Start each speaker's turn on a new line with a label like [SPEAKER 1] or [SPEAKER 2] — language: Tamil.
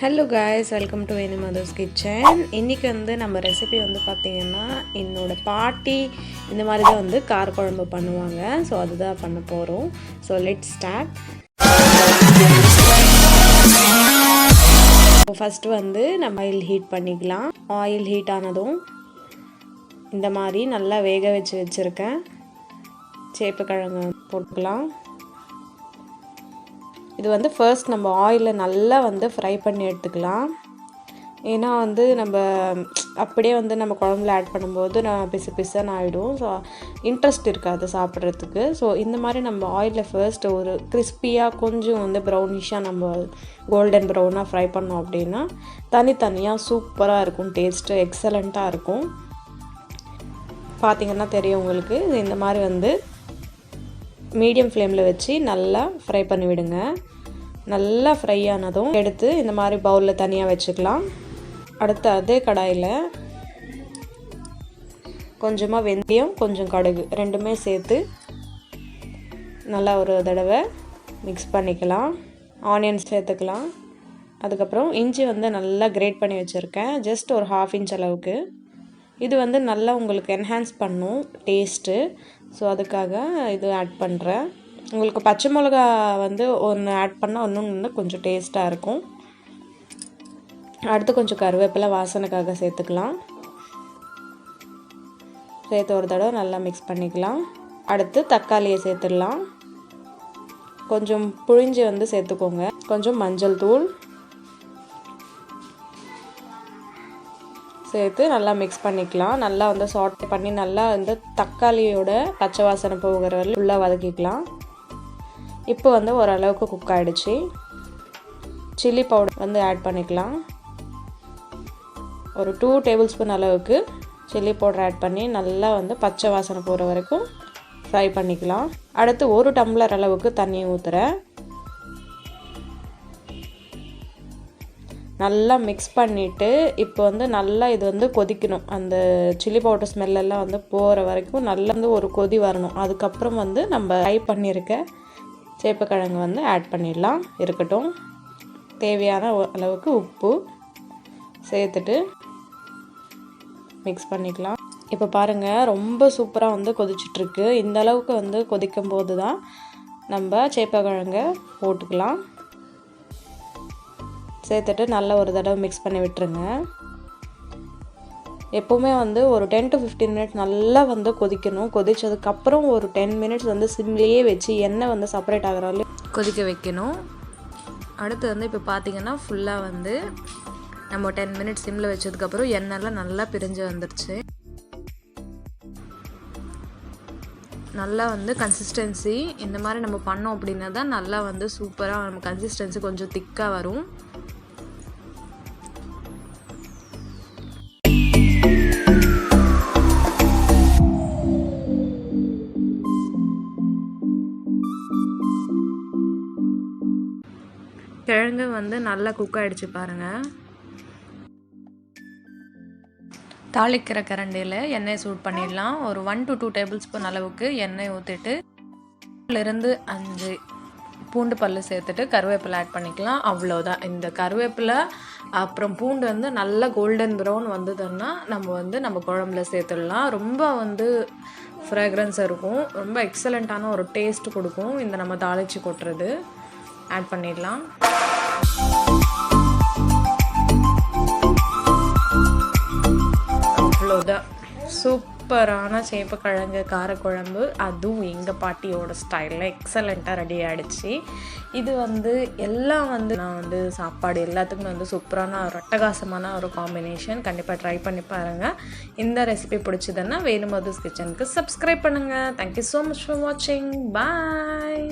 [SPEAKER 1] Hello guys, welcome to Any Mother's Kitchen. இன்னைக்கு நம்ம ரெசிபி பாத்தீங்கன்னா என்னோட பாட்டி இந்த மாதிரி தான் கார குழம்பு பண்ணுவாங்க. சோ அதுதான் பண்ண போறோம். So let's start. First நம்ம ஆயில் ஹீட் பண்ணிக்கலாம். ஆயில் ஹீட் ஆனதும் இந்த மாதிரி நல்லா வேக வச்சிருக்கேன். சேப்பக்கிழங்கு போட்டுக்கலாம். இது ஃபர்ஸ்ட் நம்ம ஆயில்ல நல்லா ஃப்ரை பண்ணி எடுத்துக்கலாம். ஏன்னா நம்ம அப்படியே நம்ம குழம்புல ஆட் பண்ணும்போது பிசு பிசுன்னு ஆயிடும். ஸோ இன்ட்ரெஸ்ட் இருக்காது சாப்பிட்றதுக்கு. ஸோ இந்த மாதிரி நம்ம ஆயிலில் ஃபர்ஸ்ட் ஒரு கிறிஸ்பியாக கொஞ்சம் ப்ரௌனிஷாக நம்ம கோல்டன் ப்ரௌனாக ஃப்ரை பண்ணோம் அப்படின்னா தனித்தனியாக சூப்பராக இருக்கும். டேஸ்ட்டு எக்ஸலண்ட்டாக இருக்கும். பார்த்திங்கன்னா தெரியும் உங்களுக்கு. இந்த மாதிரி மீடியம் ஃப்ளேமில் வச்சு நல்லா ஃப்ரை பண்ணி விடுங்க. நல்லா ஃப்ரை ஆனதும் எடுத்து இந்த மாதிரி பவுலில் தனியாக வச்சுக்கலாம். அடுத்து அதே கடாயில் கொஞ்சமாக வெந்தயம் கொஞ்சம் கடுகு ரெண்டுமே சேர்த்து நல்லா ஒரு தடவை மிக்ஸ் பண்ணிக்கலாம். ஆனியன் சேர்த்துக்கலாம். அதுக்கப்புறம் இஞ்சி நல்லா கிரேட் பண்ணி வச்சுருக்கேன். ஜஸ்ட் ஒரு 1/2 இன்ச் அளவுக்கு. இது நல்லா உங்களுக்கு என்ஹான்ஸ் பண்ணும் டேஸ்ட்டு. ஸோ அதுக்காக இது ஆட் பண்ணுறேன். உங்களுக்கு பச்சை மிளகா ஒன்று ஆட் பண்ணால் இன்னொன்று கொஞ்சம் டேஸ்ட்டாக இருக்கும். அடுத்து கொஞ்சம் கருவேப்பிலை வாசனைக்காக சேர்த்துக்கலாம். சேர்த்து ஒரு தடவை நல்லா மிக்ஸ் பண்ணிக்கலாம். அடுத்து தக்காளியை சேர்த்துடலாம். கொஞ்சம் புழிஞ்சு சேர்த்துக்கோங்க. கொஞ்சம் மஞ்சள் தூள் சேர்த்து நல்லா மிக்ஸ் பண்ணிக்கலாம். நல்லா சாட்டே பண்ணி நல்லா தக்காளியோட பச்சை வாசனை போகிற வரை ஃபுல்லாக வதக்கிக்கலாம். இப்போ ஓரளவுக்கு குக் ஆகிடுச்சு. சில்லி பவுடர் ஆட் பண்ணிக்கலாம். ஒரு 2 டேபிள் ஸ்பூன் அளவுக்கு சில்லி பவுடர் ஆட் பண்ணி நல்லா பச்சை வாசனை போகிற வரைக்கும் ஃப்ரை பண்ணிக்கலாம். அடுத்து 1 டம்ளர் அளவுக்கு தண்ணி ஊற்றுறேன். நல்லா மிக்ஸ் பண்ணிவிட்டு இப்போ நல்லா இது கொதிக்கணும். அந்த சில்லி பவுடர் ஸ்மெல்லெல்லாம் போகிற வரைக்கும் நல்லா ஒரு கொதி வரணும். அதுக்கப்புறம் நம்ம ஃப்ரை பண்ணியிருக்க சேப்பக்கிழங்கு ஆட் பண்ணிடலாம். இருக்கட்டும். தேவையான அளவுக்கு உப்பு சேர்த்துட்டு மிக்ஸ் பண்ணிக்கலாம். இப்போ பாருங்கள், ரொம்ப சூப்பராக கொதிச்சிட்ருக்கு. இந்த அளவுக்கு கொதிக்கும் போது தான் நம்ம சேப்பக்கிழங்கை போட்டுக்கலாம். சேர்த்துட்டு நல்லா ஒரு தடவை மிக்ஸ் பண்ணி விட்டுருங்க. எப்போவுமே ஒரு 10 to 15 மினிட்ஸ் நல்லா கொதிக்கணும். கொதித்ததுக்கப்புறம் ஒரு 10 மினிட்ஸ் சிம்லேயே வச்சு எண்ணெய் செப்பரேட் ஆகிற வரையும் கொதிக்க வைக்கணும். அடுத்து இப்போ பார்த்திங்கன்னா ஃபுல்லாக நம்ம 10 மினிட்ஸ் சிம்மில் வச்சதுக்கப்புறம் எண்ணெய்லாம் நல்லா பிரிஞ்சு வந்துடுச்சு. நல்லா கன்சிஸ்டன்சி இந்த மாதிரி நம்ம பண்ணோம் அப்படின்னா தான் நல்லா சூப்பராக நம்ம கன்சிஸ்டன்சி கொஞ்சம் திக்காக வரும். கிழங்கு நல்லா குக் ஆகிடுச்சு பாருங்கள். தாளிக்கிற கரண்டியில் எண்ணெய் சூட் பண்ணிடலாம். ஒரு 1 to 2 டேபிள் ஸ்பூன் அளவுக்கு எண்ணெய் ஊற்றிட்டு 5 பூண்டு பல்லு சேர்த்துட்டு கருவேப்பிலை ஆட் பண்ணிக்கலாம். அவ்வளோதான். இந்த கருவேப்பிலை அப்புறம் பூண்டு நல்லா கோல்டன் ப்ரௌன் வந்ததுன்னா நம்ம குழம்புல சேர்த்துடலாம். ரொம்ப ஃப்ராக்ரன்ஸ் இருக்கும். ரொம்ப எக்ஸலண்ட்டான ஒரு டேஸ்ட் கொடுக்கும் இந்த நம்ம தாளித்து கொட்டுறது. ஆட் பண்ணிடலாம். அவ்வளோதான். சூப்பரான சேப்பக்கிழங்கு காரக்குழம்பு, அதுவும் எங்கள் பாட்டியோட ஸ்டைலில் எக்ஸலண்ட்டாக ரெடி ஆகிடுச்சு. இது எல்லாம் நான் சாப்பாடு எல்லாத்துக்கும் சூப்பரான ஒரு அட்டகாசமான ஒரு காம்பினேஷன். கண்டிப்பாக ட்ரை பண்ணி பாருங்கள். இந்த ரெசிபி பிடிச்சதுன்னா வேணு மதுஸ் கிச்சனுக்கு சப்ஸ்கிரைப் பண்ணுங்கள். தேங்க்யூ ஸோ மச் ஃபார் வாட்சிங். பாய்.